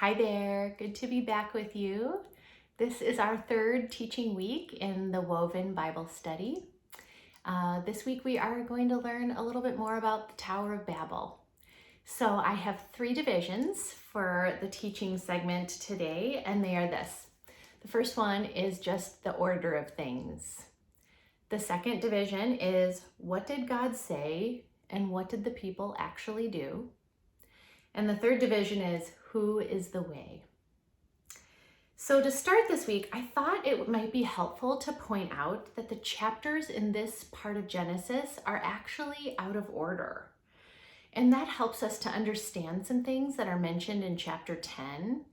Hi there, good to be back with you. This is our third teaching week in the Woven Bible Study. This week we are going to learn a little bit more about the Tower of Babel. So I have three divisions for the teaching segment today, and they are this. The first one is just the order of things. The second division is what did God say and what did the people actually do? And the third division is who is the way? So to start this week, I thought it might be helpful to point out that the chapters in this part of Genesis are actually out of order. And that helps us to understand some things that are mentioned in chapter 10.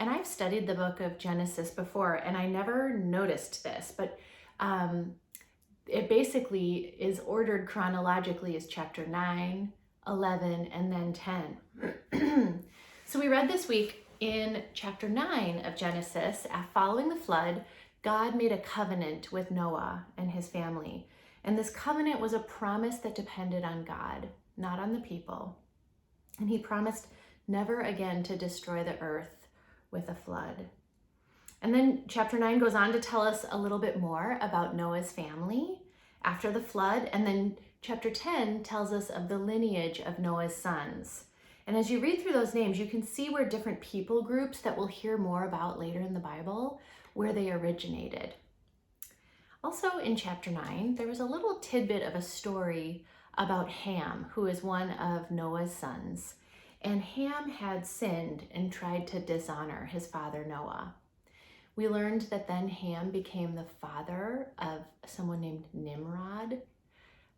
And I've studied the book of Genesis before, and I never noticed this, but it basically is ordered chronologically as chapter 9, 11, and then 10. So we read this week in chapter 9 of Genesis, following the flood, God made a covenant with Noah and his family. And this covenant was a promise that depended on God, not on the people. And he promised never again to destroy the earth with a flood. And then chapter 9 goes on to tell us a little bit more about Noah's family after the flood. And then chapter 10 tells us of the lineage of Noah's sons. And as you read through those names, you can see where different people groups that we'll hear more about later in the Bible, where they originated. Also in chapter 9, there was a little tidbit of a story about Ham, who is one of Noah's sons. And Ham had sinned and tried to dishonor his father Noah. We learned that then Ham became the father of someone named Nimrod,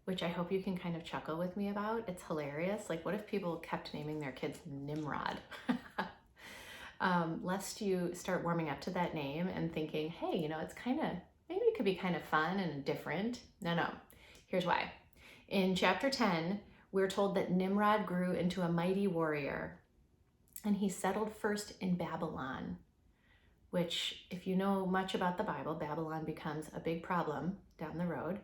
which I hope you can kind of chuckle with me about. It's hilarious. Like, what if people kept naming their kids Nimrod? Lest you start warming up to that name and thinking, hey, it's maybe it could be kind of fun and different. No. Here's why. In chapter 10, we're told that Nimrod grew into a mighty warrior, and he settled first in Babylon, which, if you know much about the Bible, Babylon becomes a big problem down the road.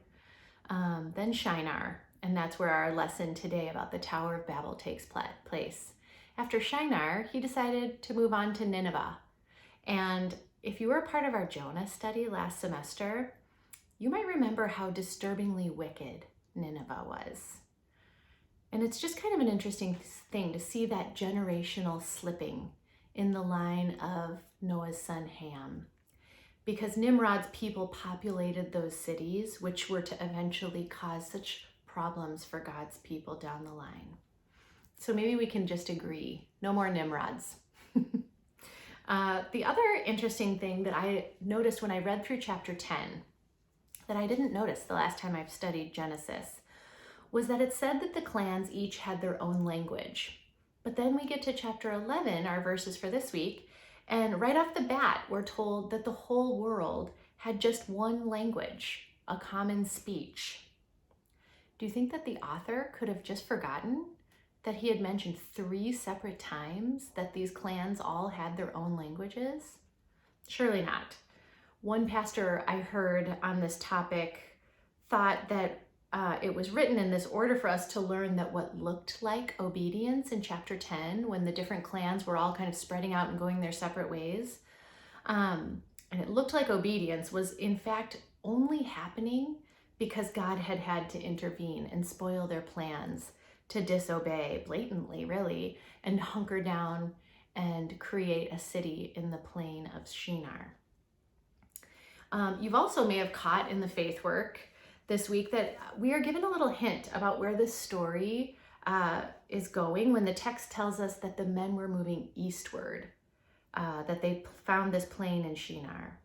Then Shinar, and that's where our lesson today about the Tower of Babel takes place. After Shinar, he decided to move on to Nineveh. And if you were a part of our Jonah study last semester, you might remember how disturbingly wicked Nineveh was. And it's just kind of an interesting thing to see that generational slipping in the line of Noah's son Ham, because Nimrod's people populated those cities, which were to eventually cause such problems for God's people down the line. So maybe we can just agree, no more Nimrods. The other interesting thing that I noticed when I read through chapter 10, that I didn't notice the last time I've studied Genesis, was that it said that the clans each had their own language. But then we get to chapter 11, our verses for this week, and right off the bat, we're told that the whole world had just one language, a common speech. Do you think that the author could have just forgotten that he had mentioned 3 separate times that these clans all had their own languages? Surely not. One pastor I heard on this topic thought that it was written in this order for us to learn that what looked like obedience in chapter 10, when the different clans were all kind of spreading out and going their separate ways, and it looked like obedience, was in fact only happening because God had to intervene and spoil their plans to disobey blatantly, really, and hunker down and create a city in the plain of Shinar. You've also may have caught in the faith work this week that we are given a little hint about where this story is going when the text tells us that the men were moving eastward, that they found this plain in Shinar.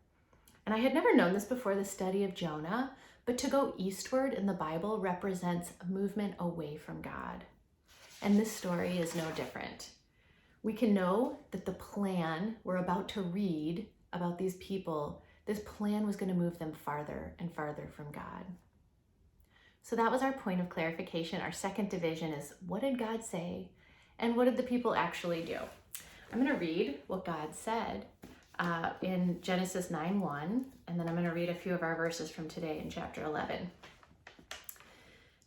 And I had never known this before the study of Jonah, but to go eastward in the Bible represents a movement away from God. And this story is no different. We can know that the plan we're about to read about these people, this plan was going to move them farther and farther from God. So that was our point of clarification. Our second division is, what did God say? And what did the people actually do? I'm going to read what God said in Genesis 9:1, and then I'm going to read a few of our verses from today in chapter 11.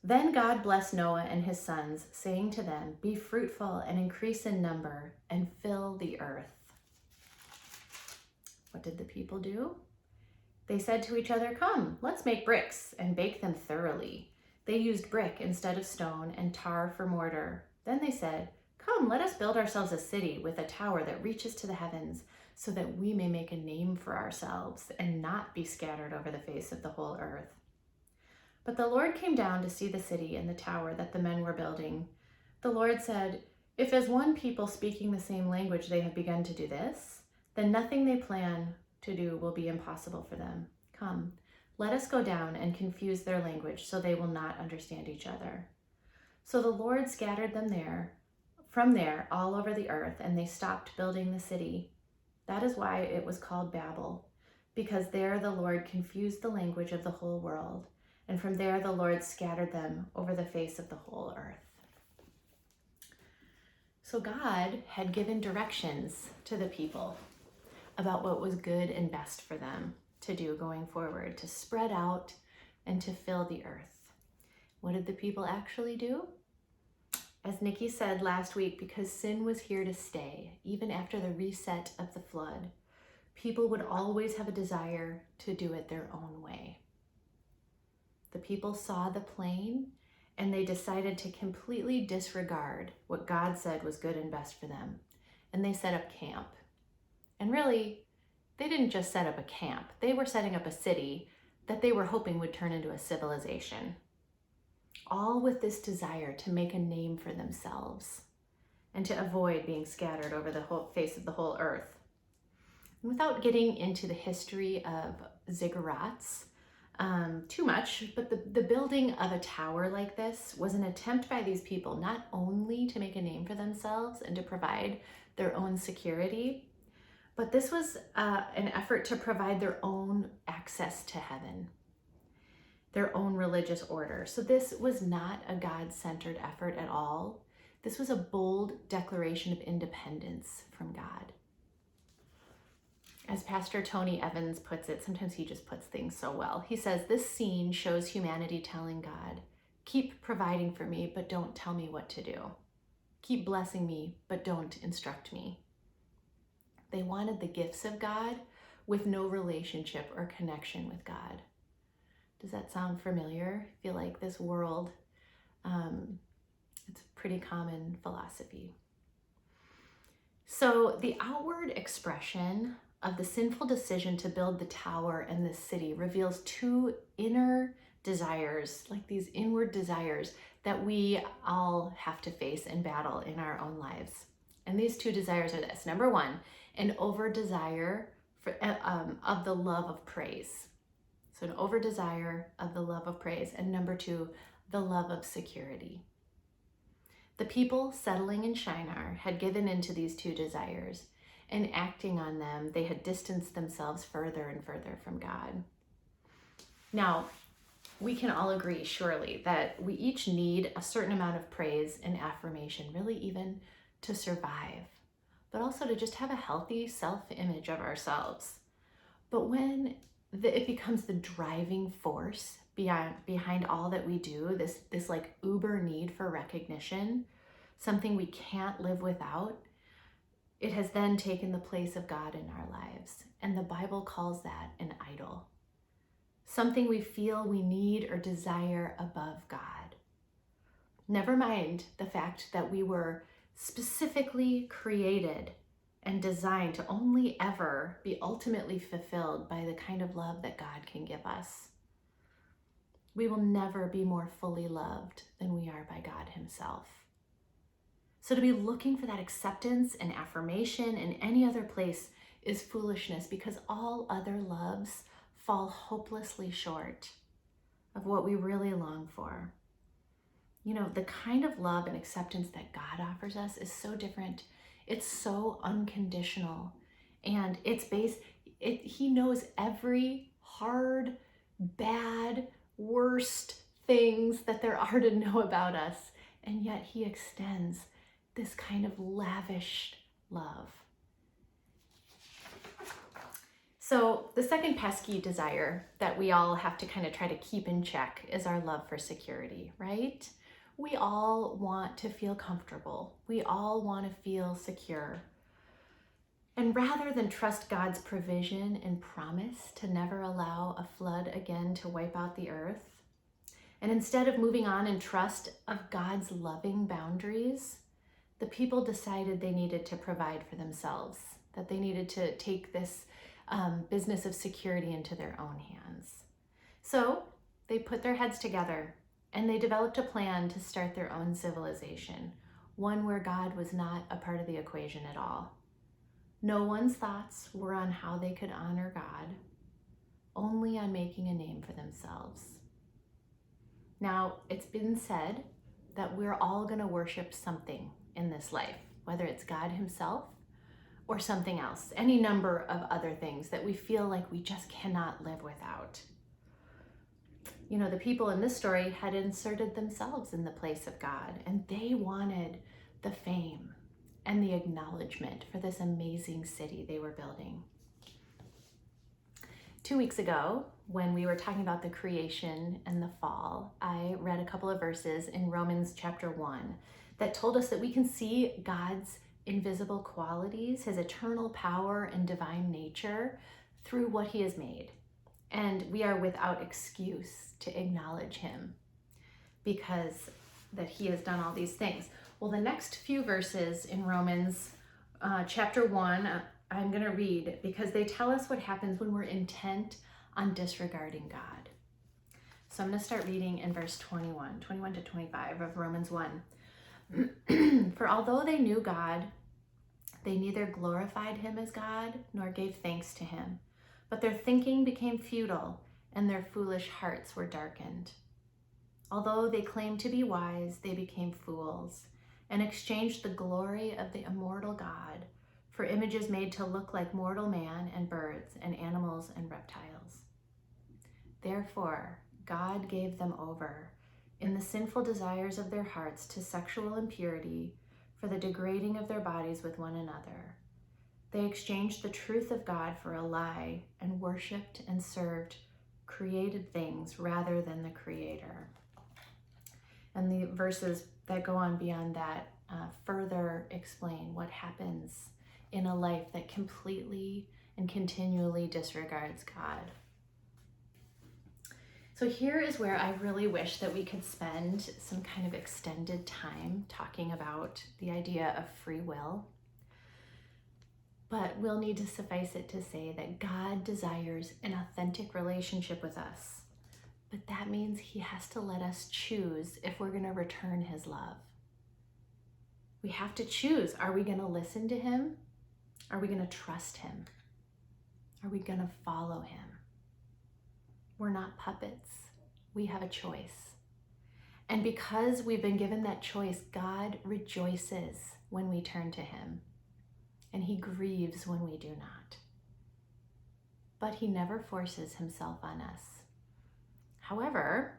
Then God blessed Noah and his sons, saying to them, "Be fruitful and increase in number and fill the earth." What did the people do? They said to each other, "Come, let's make bricks and bake them thoroughly." They used brick instead of stone and tar for mortar. Then they said, "Come, let us build ourselves a city with a tower that reaches to the heavens, so that we may make a name for ourselves and not be scattered over the face of the whole earth." But the Lord came down to see the city and the tower that the men were building. The Lord said, "If as one people speaking the same language they have begun to do this, then nothing they plan to do will be impossible for them. Come, let us go down and confuse their language so they will not understand each other." So the Lord scattered them from there all over the earth, and they stopped building the city. That is why it was called Babel, because there the Lord confused the language of the whole world. And from there, the Lord scattered them over the face of the whole earth. So God had given directions to the people about what was good and best for them to do going forward, to spread out and to fill the earth. What did the people actually do? As Nikki said last week, because sin was here to stay, even after the reset of the flood, people would always have a desire to do it their own way. The people saw the plain, and they decided to completely disregard what God said was good and best for them. And they set up camp. And really, they didn't just set up a camp. They were setting up a city that they were hoping would turn into a civilization. All with this desire to make a name for themselves and to avoid being scattered over the whole face of the whole earth. And without getting into the history of ziggurats, too much, but the building of a tower like this was an attempt by these people not only to make a name for themselves and to provide their own security, but this was an effort to provide their own access to heaven, their own religious order. So this was not a God-centered effort at all. This was a bold declaration of independence from God. As Pastor Tony Evans puts it, sometimes he just puts things so well. He says, "This scene shows humanity telling God, 'Keep providing for me, but don't tell me what to do. Keep blessing me, but don't instruct me.'" They wanted the gifts of God with no relationship or connection with God. Does that sound familiar? I feel like this world, it's a pretty common philosophy. So the outward expression of the sinful decision to build the tower and the city reveals two inner desires, like these inward desires that we all have to face and battle in our own lives. And these two desires are this. Number one, an over desire of the love of praise. So an over desire of the love of praise. And number two, the love of security. The people settling in Shinar had given into these two desires, and acting on them, they had distanced themselves further and further from God. Now, we can all agree, surely, that we each need a certain amount of praise and affirmation, really even to survive, but also to just have a healthy self-image of ourselves. But when it becomes the driving force behind all that we do, this like uber need for recognition, something we can't live without, it has then taken the place of God in our lives. And the Bible calls that an idol. Something we feel we need or desire above God. Never mind the fact that we were specifically created and designed to only ever be ultimately fulfilled by the kind of love that God can give us. We will never be more fully loved than we are by God Himself. So to be looking for that acceptance and affirmation in any other place is foolishness, because all other loves fall hopelessly short of what we really long for. You know, the kind of love and acceptance that God offers us is so different. It's so unconditional, and He knows every hard, bad, worst things that there are to know about us, and yet He extends this kind of lavish love. So the second pesky desire that we all have to kind of try to keep in check is our love for security, right? We all want to feel comfortable. We all want to feel secure. And rather than trust God's provision and promise to never allow a flood again to wipe out the earth, and instead of moving on in trust of God's loving boundaries, the people decided they needed to provide for themselves, that they needed to take this business of security into their own hands. So they put their heads together and they developed a plan to start their own civilization, one where God was not a part of the equation at all. No one's thoughts were on how they could honor God, only on making a name for themselves. Now, it's been said that we're all going to worship something in this life, whether it's God himself or something else, any number of other things that we feel like we just cannot live without. You know, the people in this story had inserted themselves in the place of God, and they wanted the fame and the acknowledgement for this amazing city they were building. 2 weeks ago, when we were talking about the creation and the fall, I read a couple of verses in Romans chapter 1 that told us that we can see God's invisible qualities, his eternal power and divine nature through what he has made. And we are without excuse to acknowledge him because that he has done all these things. Well, the next few verses in Romans chapter 1, I'm going to read because they tell us what happens when we're intent on disregarding God. So I'm going to start reading in verse 21 to 25 of Romans 1. For although they knew God, they neither glorified him as God nor gave thanks to him, but their thinking became futile and their foolish hearts were darkened. Although they claimed to be wise, they became fools and exchanged the glory of the immortal God for images made to look like mortal man and birds and animals and reptiles. Therefore, God gave them over in the sinful desires of their hearts to sexual impurity for the degrading of their bodies with one another. They exchanged the truth of God for a lie and worshiped and served created things rather than the Creator. And the verses that go on beyond that further explain what happens in a life that completely and continually disregards God. So here is where I really wish that we could spend some kind of extended time talking about the idea of free will. But we'll need to suffice it to say that God desires an authentic relationship with us. But that means he has to let us choose if we're going to return his love. We have to choose. Are we going to listen to him? Are we going to trust him? Are we going to follow him? We're not puppets. We have a choice. And because we've been given that choice, God rejoices when we turn to him. And he grieves when we do not. But he never forces himself on us. However,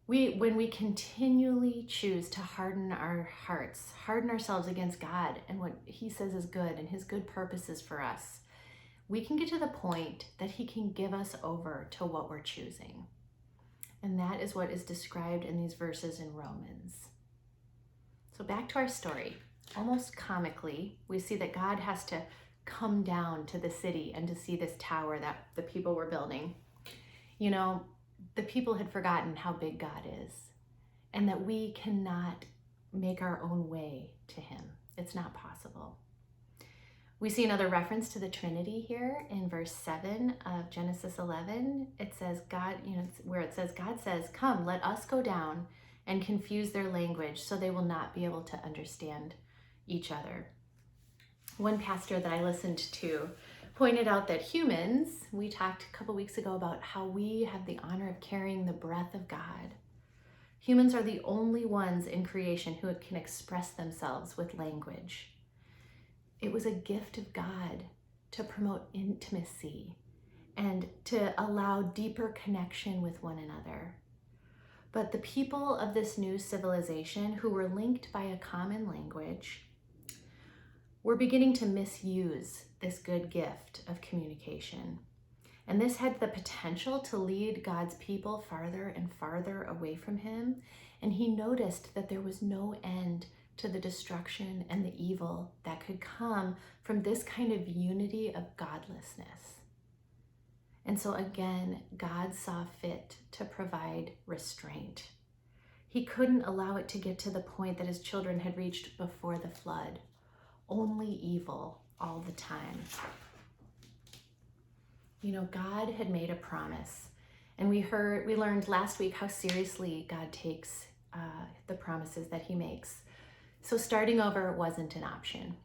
when we continually choose to harden our hearts, harden ourselves against God and what he says is good and his good purposes for us, we can get to the point that he can give us over to what we're choosing. And that is what is described in these verses in Romans. So back to our story. Almost comically, we see that God has to come down to the city and to see this tower that the people were building. You know, the people had forgotten how big God is and that we cannot make our own way to him. It's not possible. We see another reference to the Trinity here in verse 7 of Genesis 11. It says God, where it says, God says, come, let us go down and confuse their language so they will not be able to understand each other. One pastor that I listened to pointed out that humans, we talked a couple weeks ago about how we have the honor of carrying the breath of God. Humans are the only ones in creation who can express themselves with language. It was a gift of God to promote intimacy and to allow deeper connection with one another. But the people of this new civilization who were linked by a common language were beginning to misuse this good gift of communication. And this had the potential to lead God's people farther and farther away from him. And he noticed that there was no end to the destruction and the evil that could come from this kind of unity of godlessness. And so again, God saw fit to provide restraint. He couldn't allow it to get to the point that his children had reached before the flood. Only evil all the time. You know, God had made a promise, and we learned last week how seriously God takes the promises that he makes. So starting over wasn't an option.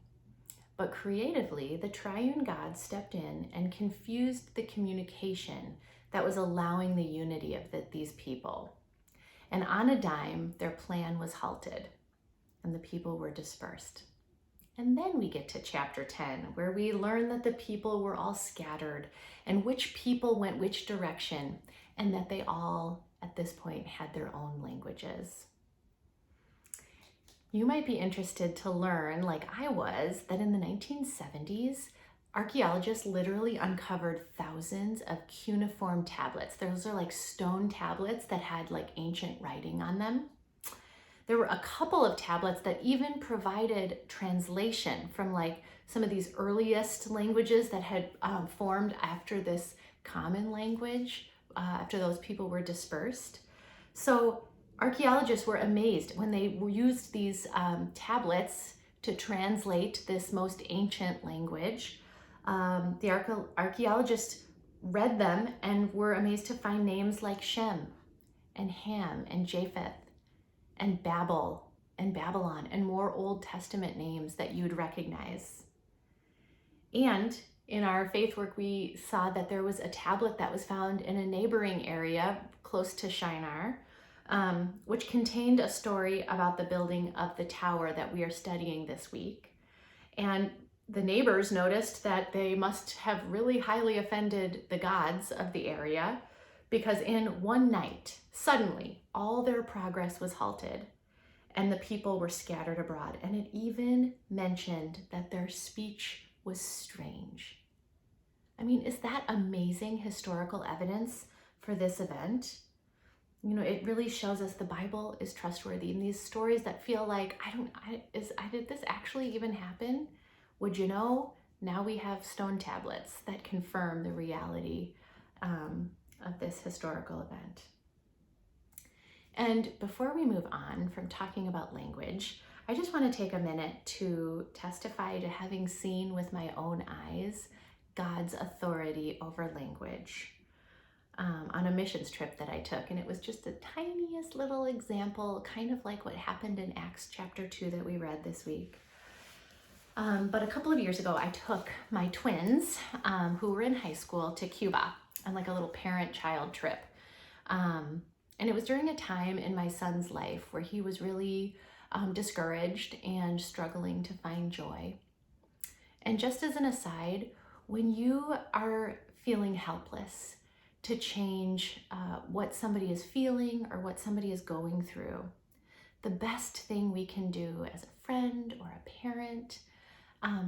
But creatively, the triune God stepped in and confused the communication that was allowing the unity of these people. And on a dime, their plan was halted, and the people were dispersed. And then we get to chapter 10, where we learn that the people were all scattered and which people went which direction, and that they all, at this point, had their own languages. You might be interested to learn, like I was, that in the 1970s, archaeologists literally uncovered thousands of cuneiform tablets. Those are like stone tablets that had like ancient writing on them. There were a couple of tablets that even provided translation from like some of these earliest languages that had formed after this common language, after those people were dispersed. So archaeologists were amazed when they used these tablets to translate this most ancient language. The archaeologists read them and were amazed to find names like Shem and Ham and Japheth and Babel and Babylon and more Old Testament names that you'd recognize. And in our faith work, we saw that there was a tablet that was found in a neighboring area close to Shinar, which contained a story about the building of the tower that we are studying this week. And the neighbors noticed that they must have really highly offended the gods of the area, because in one night, suddenly, all their progress was halted and the people were scattered abroad. And it even mentioned that their speech was strange. I mean, is that amazing historical evidence for this event? You know, it really shows us the Bible is trustworthy. And these stories that feel like, did this actually even happen? Would you know? Now we have stone tablets that confirm the reality of this historical event. And before we move on from talking about language, I just want to take a minute to testify to having seen with my own eyes God's authority over language on a missions trip that I took. And it was just the tiniest little example, kind of like what happened in Acts chapter 2 that we read this week. But a couple of years ago, I took my twins, who were in high school, to Cuba on like a little parent-child trip. And it was during a time in my son's life where he was really discouraged and struggling to find joy. And just as an aside, when you are feeling helpless to change what somebody is feeling or what somebody is going through, the best thing we can do as a friend or a parent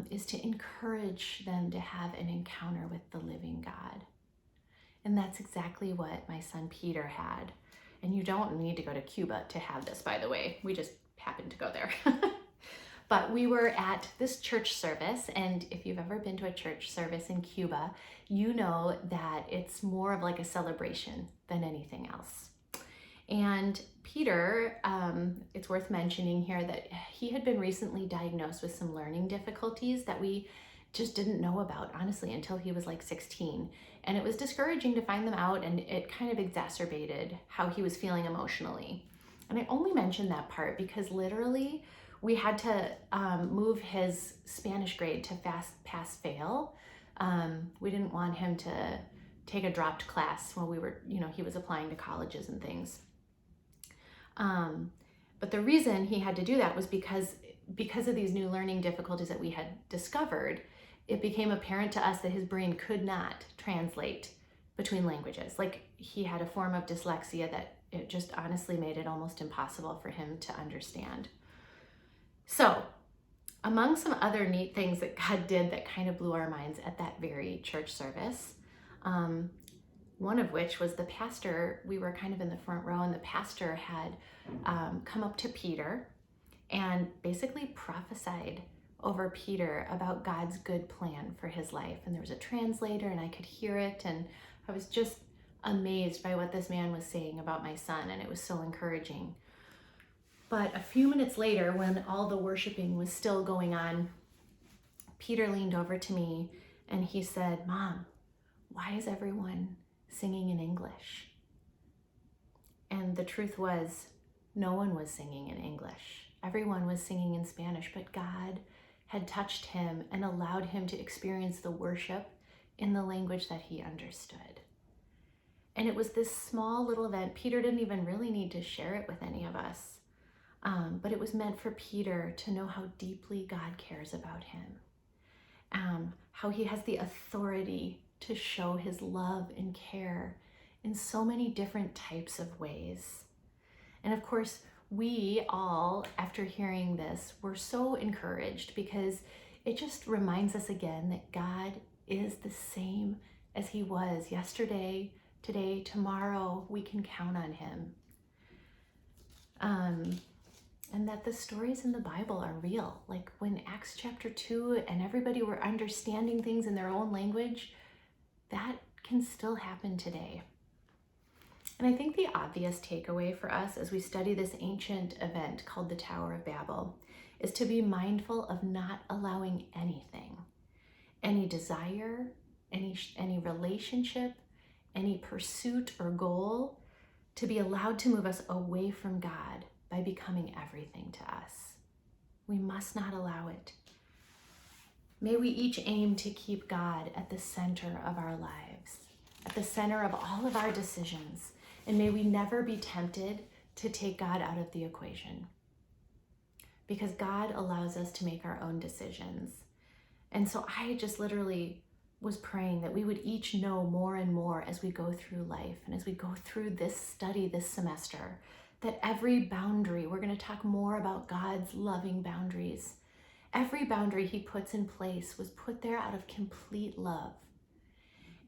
is to encourage them to have an encounter with the living God. And that's exactly what my son Peter had. And you don't need to go to Cuba to have this, by the way. We just happened to go there. But we were at this church service, and if you've ever been to a church service in Cuba, you know that it's more of like a celebration than anything else. And Peter, it's worth mentioning here that he had been recently diagnosed with some learning difficulties that we just didn't know about, honestly, until he was like 16. And it was discouraging to find them out, and it kind of exacerbated how he was feeling emotionally. And I only mentioned that part because literally we had to move his Spanish grade to pass-fail. We didn't want him to take a dropped class while we were, he was applying to colleges and things. But the reason he had to do that was because of these new learning difficulties that we had discovered. It became apparent to us that his brain could not translate between languages. Like, he had a form of dyslexia that it just honestly made it almost impossible for him to understand. So Among some other neat things that God did that kind of blew our minds at that very church service, one of which was the pastor. We were kind of in the front row, and the pastor had come up to Peter and basically prophesied over Peter about God's good plan for his life. And there was a translator, and I could hear it, and I was just amazed by what this man was saying about my son, and it was so encouraging. But a few minutes later, when all the worshiping was still going on, Peter leaned over to me and he said, "Mom, why is everyone singing in English?" And the truth was, no one was singing in English. Everyone was singing in Spanish, but God had touched him and allowed him to experience the worship in the language that he understood. And it was this small little event. Peter didn't even really need to share it with any of us. But it was meant for Peter to know how deeply God cares about him, how he has the authority to show his love and care in so many different types of ways. And of course, we all, after hearing this, were so encouraged, because it just reminds us again that God is the same as he was yesterday, today, tomorrow. We can count on him. And that the stories in the Bible are real. Like when Acts chapter 2 and everybody were understanding things in their own language, that can still happen today. And I think the obvious takeaway for us as we study this ancient event called the Tower of Babel is to be mindful of not allowing anything, any desire, any relationship, any pursuit or goal, to be allowed to move us away from God by becoming everything to us. We must not allow it. May we each aim to keep God at the center of our lives, at the center of all of our decisions, and may we never be tempted to take God out of the equation, because God allows us to make our own decisions. And so I just literally was praying that we would each know more and more as we go through life and as we go through this study this semester, that every boundary, we're going to talk more about God's loving boundaries. Every boundary he puts in place was put there out of complete love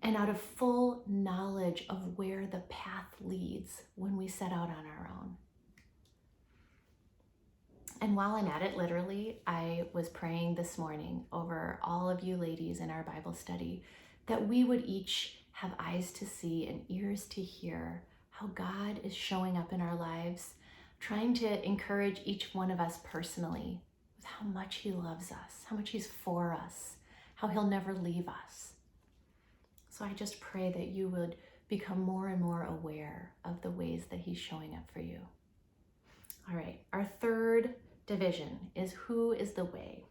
and out of full knowledge of where the path leads when we set out on our own. And while I'm at it, literally, I was praying this morning over all of you ladies in our Bible study, that we would each have eyes to see and ears to hear how God is showing up in our lives, trying to encourage each one of us personally with how much he loves us, how much he's for us, how he'll never leave us. So I just pray that you would become more and more aware of the ways that he's showing up for you. All right, our third division is who is the way.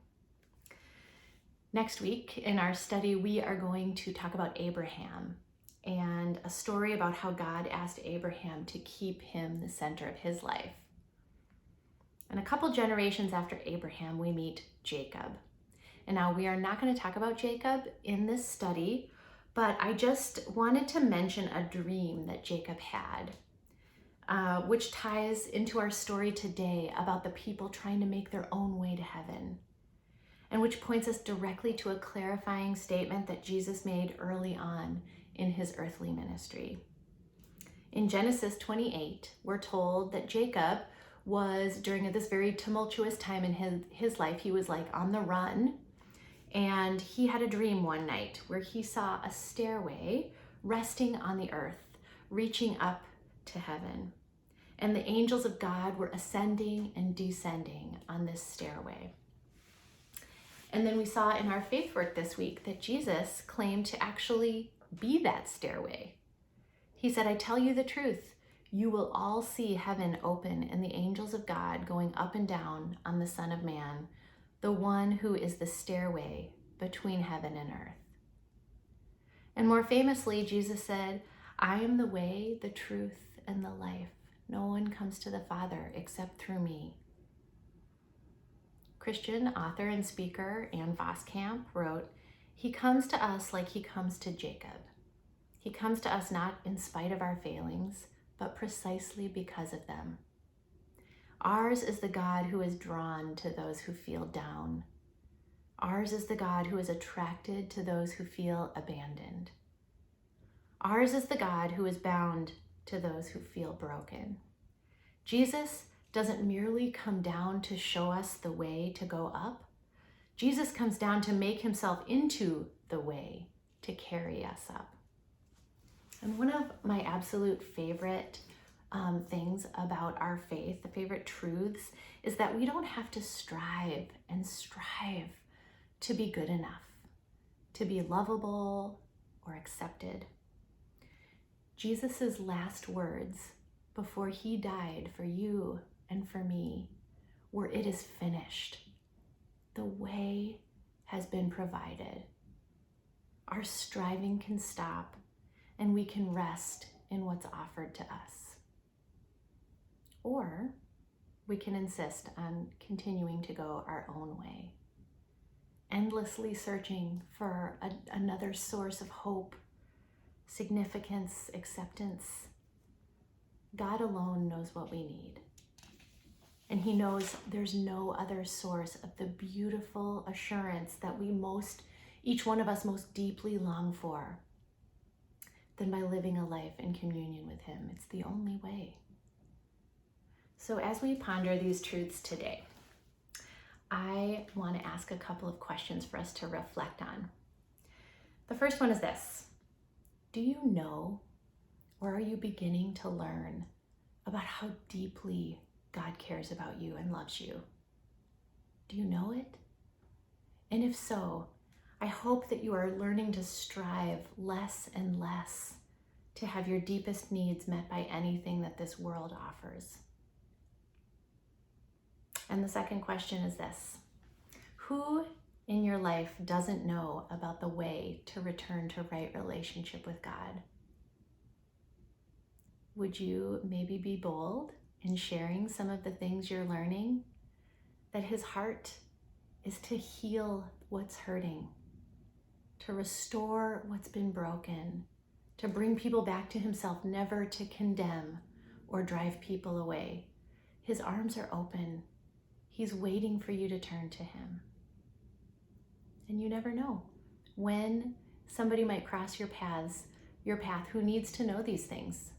Next week in our study, we are going to talk about Abraham and a story about how God asked Abraham to keep him the center of his life. And a couple generations after Abraham, we meet Jacob. And now we are not going to talk about Jacob in this study, but I just wanted to mention a dream that Jacob had, which ties into our story today about the people trying to make their own way to heaven, and which points us directly to a clarifying statement that Jesus made early on in his earthly ministry. In Genesis 28, we're told that Jacob was, during this very tumultuous time in his life, he was like on the run, and he had a dream one night where he saw a stairway resting on the earth, reaching up to heaven. And the angels of God were ascending and descending on this stairway. And then we saw in our faith work this week that Jesus claimed to actually be that stairway. He said, "I tell you the truth, you will all see heaven open and the angels of God going up and down on the Son of Man, the one who is the stairway between heaven and earth." And more famously, Jesus said, "I am the way, the truth, and the life. No one comes to the Father except through me." Christian author and speaker Ann Voskamp wrote, "He comes to us like he comes to Jacob. He comes to us not in spite of our failings, but precisely because of them. Ours is the God who is drawn to those who feel down, Ours is the God who is attracted to those who feel abandoned. Ours is the God who is bound to those who feel broken. Jesus doesn't merely come down to show us the way to go up. Jesus comes down to make himself into the way to carry us up. And one of my absolute favorite things about our faith, the favorite truths, is that we don't have to strive to be good enough, to be lovable or accepted. Jesus' last words before he died for you and for me were, "It is finished." The way has been provided. Our striving can stop and we can rest in what's offered to us. Or we can insist on continuing to go our own way, endlessly searching for another source of hope, significance, acceptance. God alone knows what we need. And he knows there's no other source of the beautiful assurance that each one of us most deeply long for than by living a life in communion with him. It's the only way. So as we ponder these truths today, I want to ask a couple of questions for us to reflect on. The first one is this: do you know, or are you beginning to learn about how deeply God cares about you and loves you? Do you know it? And if so, I hope that you are learning to strive less and less to have your deepest needs met by anything that this world offers. And the second question is this: who in your life doesn't know about the way to return to right relationship with God? Would you maybe be bold in sharing some of the things you're learning? That his heart is to heal what's hurting, to restore what's been broken, to bring people back to himself, never to condemn or drive people away. His arms are open. He's waiting for you to turn to him. And you never know when somebody might cross your path who needs to know these things.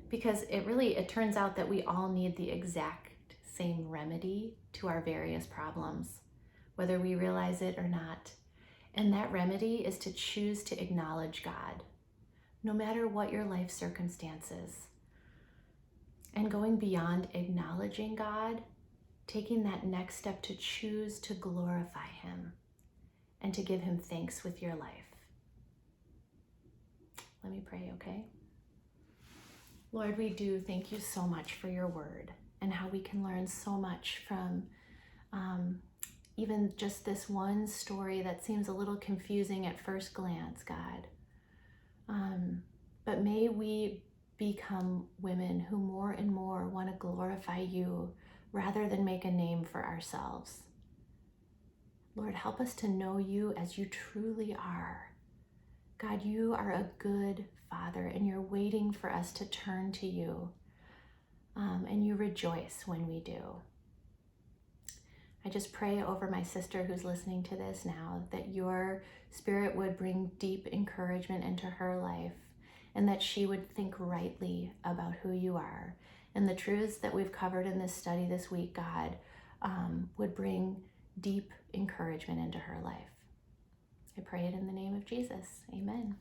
Because it turns out that we all need the exact same remedy to our various problems, whether we realize it or not. And that remedy is to choose to acknowledge God, no matter what your life circumstances. And going beyond acknowledging God, taking that next step to choose to glorify him and to give him thanks with your life. Let me pray, okay? Lord, we do thank you so much for your word and how we can learn so much from even just this one story that seems a little confusing at first glance, God. But may we become women who more and more want to glorify you rather than make a name for ourselves. Lord, help us to know you as you truly are. God, you are a good Father, and you're waiting for us to turn to you, and you rejoice when we do. I just pray over my sister who's listening to this now, that your Spirit would bring deep encouragement into her life, and that she would think rightly about who you are. And the truths that we've covered in this study this week, God, would bring deep encouragement into her life. I pray it in the name of Jesus. Amen.